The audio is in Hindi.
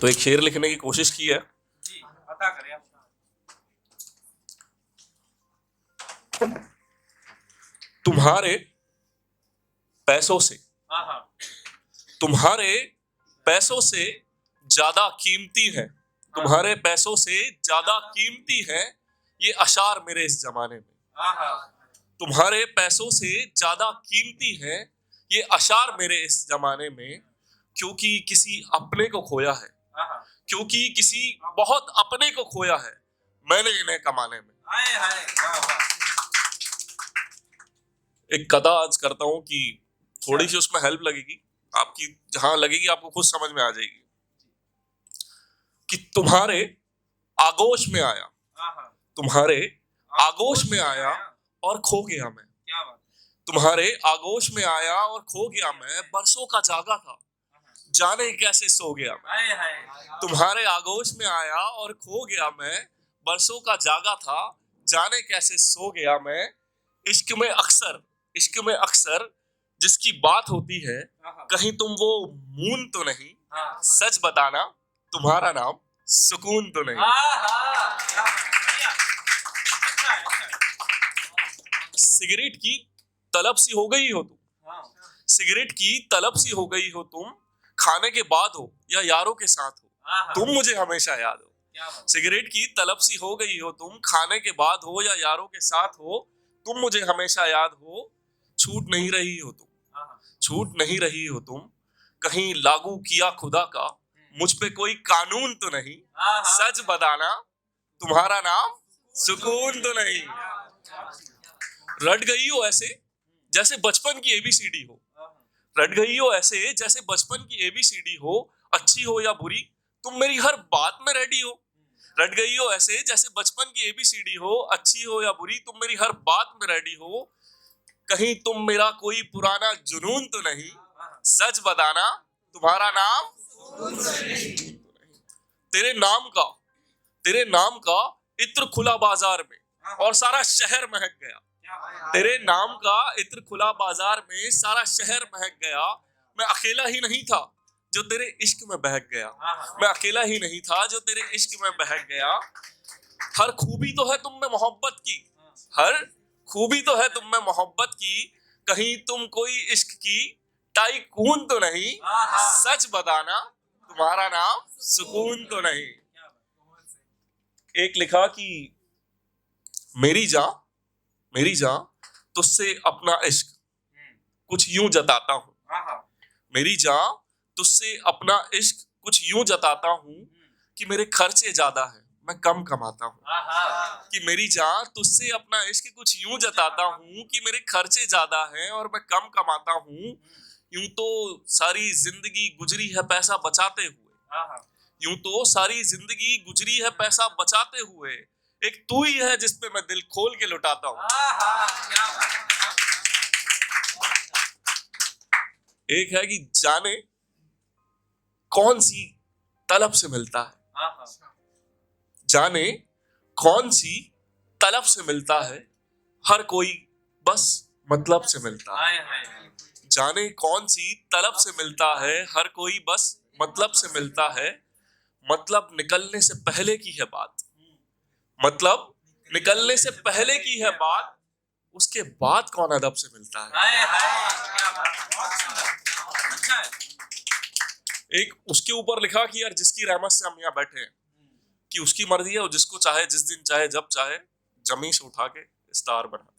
तो एक शेर लिखने की कोशिश की है। जी, अता करें आप। तुम्हारे पैसों से, हाँ हाँ तुम्हारे पैसों से ज्यादा कीमती है, तुम्हारे पैसों से ज्यादा कीमती है ये अशार मेरे इस जमाने में। हाँ हाँ तुम्हारे पैसों से ज्यादा कीमती है ये अशार मेरे इस जमाने में, क्योंकि किसी अपने को खोया है, हाँ, क्योंकि किसी बहुत अपने को खोया है मैंने इन्हें कमाने में। हाय हाय वाह वाह। एक कथा आज करता हूं कि थोड़ी सी उसमें हेल्प लगेगी आपकी, जहां लगेगी आपको खुद समझ में आ जाएगी। कि तुम्हारे आगोश में आया, हाँ हाँ, तुम्हारे आगोश में आया और खो गया मैं, क्या बात। तुम्हारे आगोश में आया और खो गया मैं, बरसों का जागा था जाने कैसे सो गया मैं। हाय हाय, तुम्हारे आगोश में आया और खो गया मैं, बरसों का जागा था जाने कैसे सो गया मैं। इश्क में अक्सर, इश्क में अक्सर जिसकी बात होती है, कहीं तुम वो मून तो नहीं, हाँ सच बताना तुम्हारा नाम सुकून तो नहीं। हाँ हाँ, क्या बात, बढ़िया, अच्छा है, अच्छा है। सिगरेट की तलब सी हो गई हो तुम, हाँ, सिगरेट की तलब सी हो गई हो तुम, खाने के बाद हो या यारों के साथ हो, हाँ हाँ, तुम मुझे हमेशा याद हो। क्या बात। सिगरेट की तलब सी हो गई हो तुम, खाने के बाद हो या यारों के साथ हो, तुम मुझे हमेशा याद हो। छूट नहीं रही हो तुम, हाँ हाँ, छूट नहीं रही हो तुम, कहीं लागू किया खुदा का मुझ पे कोई कानून तो नहीं, हाँ हाँ, सच बताना तुम्हारा नाम सुकून तो नहीं। रट गई हो ऐसे जैसे बचपन की एबीसीडी हो, रट गई हो ऐसे जैसे बचपन की एबीसीडी हो, अच्छी हो या बुरी तुम मेरी हर बात में रेडी हो। रट गई हो ऐसे जैसे बचपन की एबीसीडी हो, अच्छी हो या बुरी तुम मेरी हर बात में रेडी हो। कहीं तुम मेरा कोई पुराना जुनून तो नहीं, सच बताना तुम्हारा नाम। तेरे नाम का, तेरे नाम का इत्र खुला बाजार में और सारा शहर महक गया। तेरे नाम का इत्र खुला बाजार में सारा शहर महक गया। मैं अकेला ही नहीं था जो तेरे इश्क में बहक गया, मैं अकेला ही नहीं था जो तेरे इश्क में बहक गया। हर खूबी तो है तुम में मोहब्बत की, हर खूबी तो है तुम में मोहब्बत की, कहीं तुम कोई इश्क की टाइकून तो नहीं, सच बताना तुम्हारा नाम सुकून तो नहीं। एक लिखा कि मेरी जान, मेरी जान तुझसे अपना इश्क कुछ यूं जताता हूँ, मेरी जान तुझसे अपना इश्क कुछ यूं जताता हूँ कि मेरे खर्चे ज्यादा है मैं कम कमाता हूँ। कि मेरी जान तुझसे अपना इश्क कुछ यूं जताता हूँ कि मेरे खर्चे ज्यादा हैं और मैं कम कमाता हूँ। यूं तो सारी जिंदगी गुजरी है पैसा बचाते हुए, यूं तो सारी जिंदगी गुजरी है पैसा बचाते हुए, एक तू ही है जिस पे मैं दिल खोल के लुटाता हूँ। एक है कि जाने कौन सी तलब से मिलता है, जाने कौन सी तलब से मिलता है, हर कोई बस मतलब से मिलता है। जाने कौन सी तलब से मिलता है, हर कोई बस मतलब से मिलता है। मतलब निकलने से पहले की है बात, मतलब निकलने से पहले की है बात, उसके बाद कौन अदब से मिलता है। एक उसके ऊपर लिखा कि यार जिसकी रहमत से हम यहाँ बैठे हैं, कि उसकी मर्जी है, वो जिसको चाहे जिस दिन चाहे जब चाहे जमीन से उठा के स्टार बना।